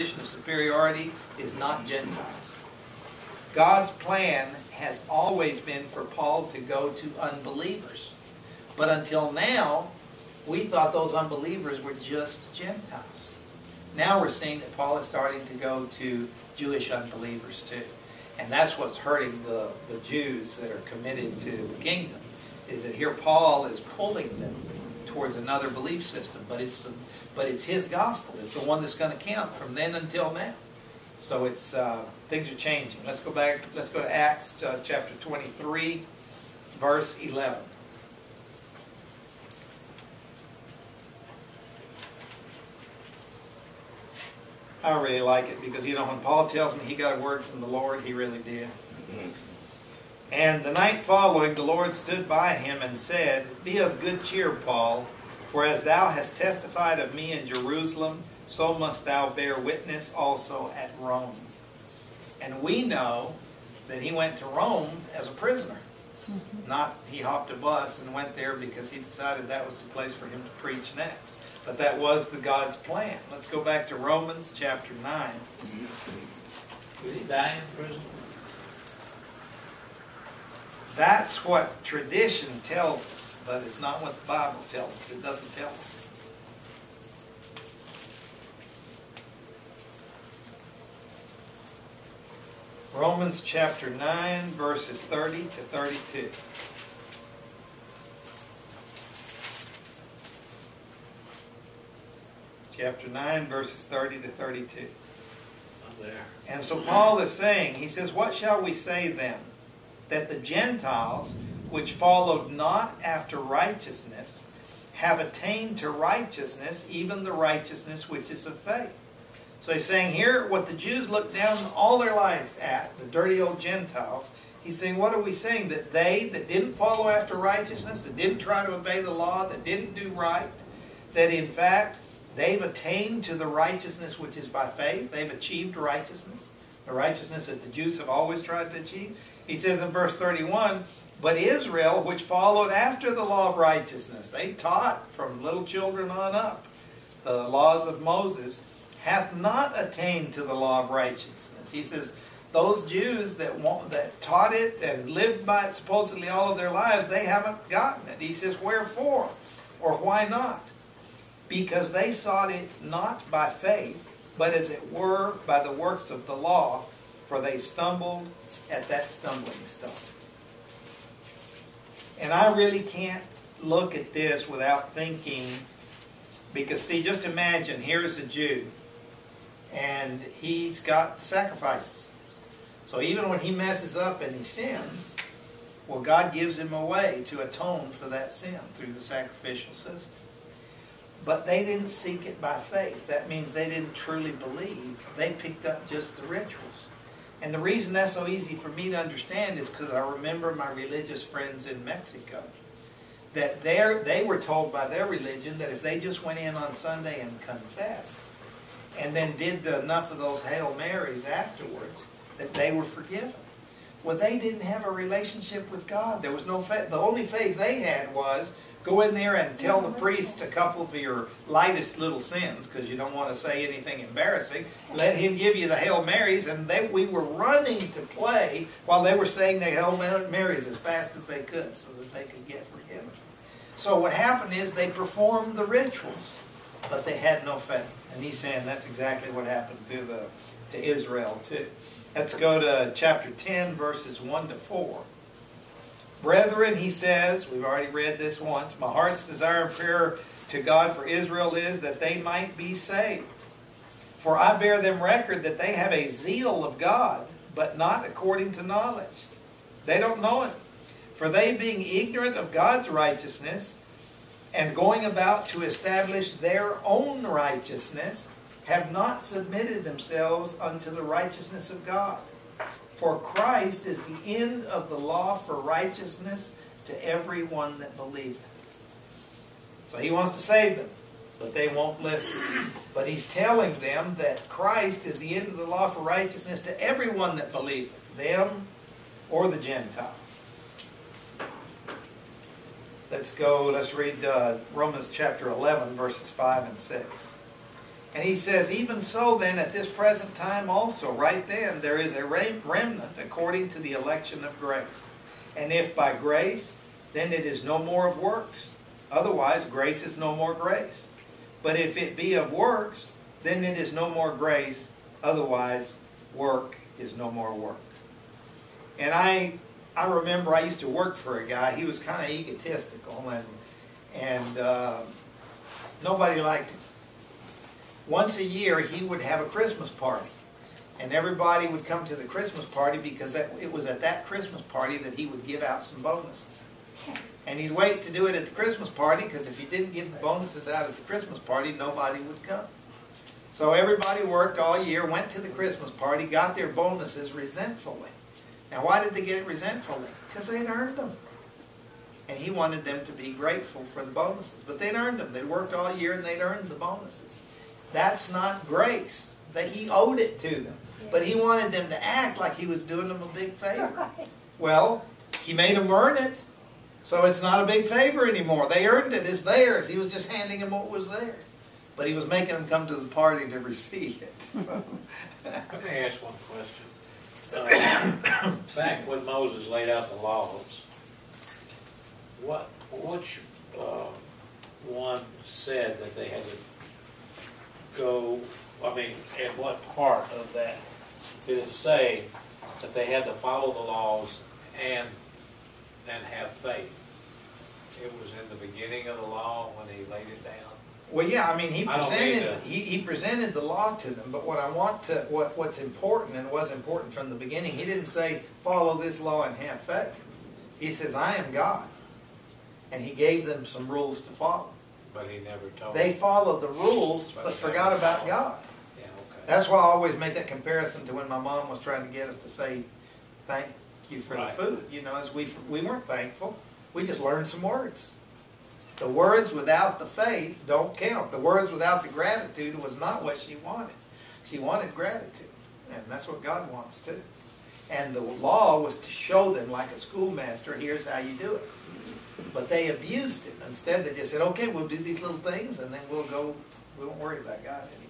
of superiority is not Gentiles. God's plan has always been for Paul to go to unbelievers. But until now, we thought those unbelievers were just Gentiles. Now we're seeing that Paul is starting to go to Jewish unbelievers too. And that's what's hurting the Jews that are committed to the kingdom, is that here Paul is pulling them towards another belief system. But it's his gospel. It's the one that's going to count from then until now. So it's things are changing. Let's go back. Let's go to Acts chapter 23, verse 11. I really like it because, you know, when Paul tells me he got a word from the Lord, he really did. And the night following, the Lord stood by him and said, "Be of good cheer, Paul, for as thou hast testified of me in Jerusalem, so must thou bear witness also at Rome." And we know that he went to Rome as a prisoner. Not he hopped a bus and went there because he decided that was the place for him to preach next. But that was God's plan. Let's go back to Romans chapter 9. Did he die in prison? That's what tradition tells us, but it's not what the Bible tells us. It doesn't tell us. Romans chapter 9, verses 30 to 32. Chapter 9, verses 30 to 32. I'm there. And so Paul is saying, he says, "What shall we say then? That the Gentiles, which followed not after righteousness, have attained to righteousness, even the righteousness which is of faith." So he's saying here, what the Jews looked down all their life at, the dirty old Gentiles, he's saying, what are we saying? That they that didn't follow after righteousness, that didn't try to obey the law, that didn't do right, that in fact they've attained to the righteousness which is by faith. They've achieved righteousness, the righteousness that the Jews have always tried to achieve. He says in verse 31, "But Israel, which followed after the law of righteousness," they taught from little children on up the laws of Moses, "hath not attained to the law of righteousness." He says, those Jews that taught it and lived by it supposedly all of their lives, they haven't gotten it. He says, "Wherefore?" Or why not? "Because they sought it not by faith, but as it were by the works of the law, for they stumbled at that stumbling stone." And I really can't look at this without thinking, because see, just imagine, here's a Jew, and he's got sacrifices. So even when he messes up and he sins, well, God gives him a way to atone for that sin through the sacrificial system. But they didn't seek it by faith. That means they didn't truly believe. They picked up just the rituals. And the reason that's so easy for me to understand is because I remember my religious friends in Mexico, that they were told by their religion that if they just went in on Sunday and confessed, and then did enough of those Hail Marys afterwards, that they were forgiven. Well, they didn't have a relationship with God. There was no faith. The only faith they had was go in there and tell the priest a couple of your lightest little sins, because you don't want to say anything embarrassing. Let him give you the Hail Marys, and we were running to play while they were saying the Hail Marys as fast as they could so that they could get forgiven. So what happened is they performed the rituals, but they had no faith. And he's saying that's exactly what happened to Israel too. Let's go to chapter 10, verses 1 to 4. "Brethren," he says, we've already read this once, "my heart's desire and prayer to God for Israel is that they might be saved. For I bear them record that they have a zeal of God, but not according to knowledge." They don't know it. "For they, being ignorant of God's righteousness, and going about to establish their own righteousness, have not submitted themselves unto the righteousness of God. For Christ is the end of the law for righteousness to every one that believeth." So he wants to save them, but they won't listen. But he's telling them that Christ is the end of the law for righteousness to everyone that believeth, them or the Gentiles. Let's read Romans chapter 11, verses 5 and 6. And he says, even so then, at this present time also, right then, there is a remnant according to the election of grace. And if by grace, then it is no more of works. Otherwise, grace is no more grace. But if it be of works, then it is no more grace. Otherwise, work is no more work. And I remember I used to work for a guy. He was kind of egotistical, and nobody liked him. Once a year, he would have a Christmas party. And everybody would come to the Christmas party because it was at that Christmas party that he would give out some bonuses. And he'd wait to do it at the Christmas party because if he didn't give the bonuses out at the Christmas party, nobody would come. So everybody worked all year, went to the Christmas party, got their bonuses resentfully. Now why did they get it resentfully? Because they'd earned them. And he wanted them to be grateful for the bonuses. But they'd earned them. They'd worked all year and they'd earned the bonuses. That's not grace. That he owed it to them. But he wanted them to act like he was doing them a big favor. Well, he made them earn it. So it's not a big favor anymore. They earned it. It's theirs. He was just handing them what was theirs. But he was making them come to the party to receive it. Let me ask one question. Back when Moses laid out the laws, which one said that they had to go, at what part of that did it say that they had to follow the laws and have faith? It was in the beginning of the law when he laid it down. Well, yeah, he presented the law to them, but what's important and was important from the beginning, he didn't say follow this law and have faith. He says, I am God, and he gave them some rules to follow. But he never told They them. followed the rules, but forgot about God. Yeah, okay. That's why I always make that comparison to when my mom was trying to get us to say thank you for the food. You know, as we weren't thankful, we just learned some words. The words without the faith don't count. The words without the gratitude was not what she wanted. She wanted gratitude. And that's what God wants too. And the law was to show them, like a schoolmaster, here's how you do it. But they abused it. Instead, they just said, okay, we'll do these little things, and then we won't worry about God anymore.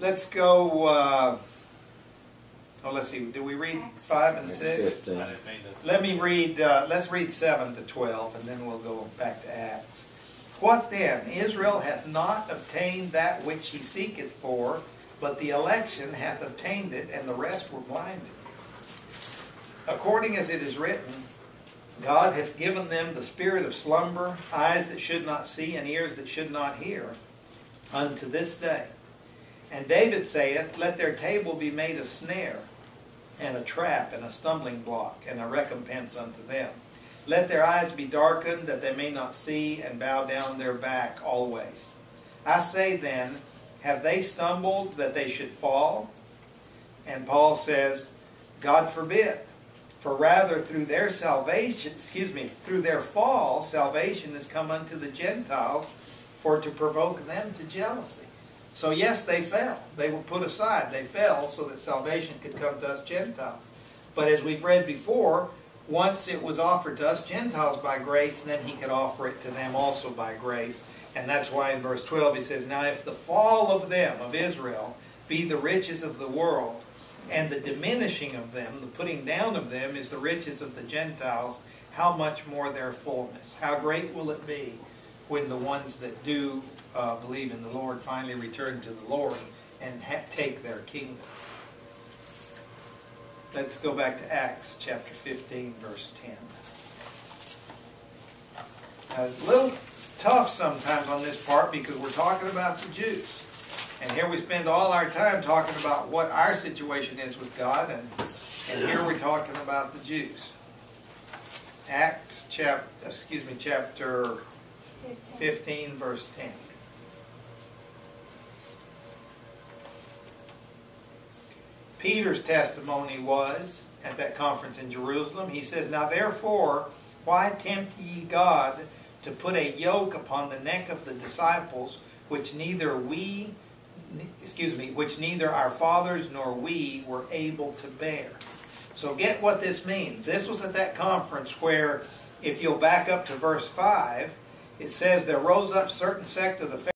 Let's go, let's see, do we read 5 and 6? Let me read, let's read 7 to 12, and then we'll go back to Acts. What then? Israel hath not obtained that which he seeketh for, but the election hath obtained it, and the rest were blinded. According as it is written, God hath given them the spirit of slumber, eyes that should not see, and ears that should not hear, unto this day. And David saith, let their table be made a snare, and a trap, and a stumbling block, and a recompense unto them. Let their eyes be darkened, that they may not see, and bow down their back always. I say then, have they stumbled that they should fall? And Paul says, God forbid. For rather through their salvation, through their fall, salvation has come unto the Gentiles, for to provoke them to jealousy. So yes, they fell. They were put aside. They fell so that salvation could come to us Gentiles. But as we've read before, once it was offered to us Gentiles by grace, then he could offer it to them also by grace. And that's why in verse 12 he says, now if the fall of them, of Israel, be the riches of the world, and the diminishing of them, the putting down of them, is the riches of the Gentiles, how much more their fullness? How great will it be when the ones that do believe in the Lord finally return to the Lord and take their kingdom? Let's go back to Acts chapter 15, verse 10. Now, it's a little tough sometimes on this part because we're talking about the Jews. And here we spend all our time talking about what our situation is with God, and here we're talking about the Jews. Acts chapter 15, verse 10. Peter's testimony was, at that conference in Jerusalem, he says, now therefore, why tempt ye God to put a yoke upon the neck of the disciples, which neither our fathers nor we were able to bear. So get what this means. This was at that conference where, if you'll back up to verse 5, it says there rose up certain sect of the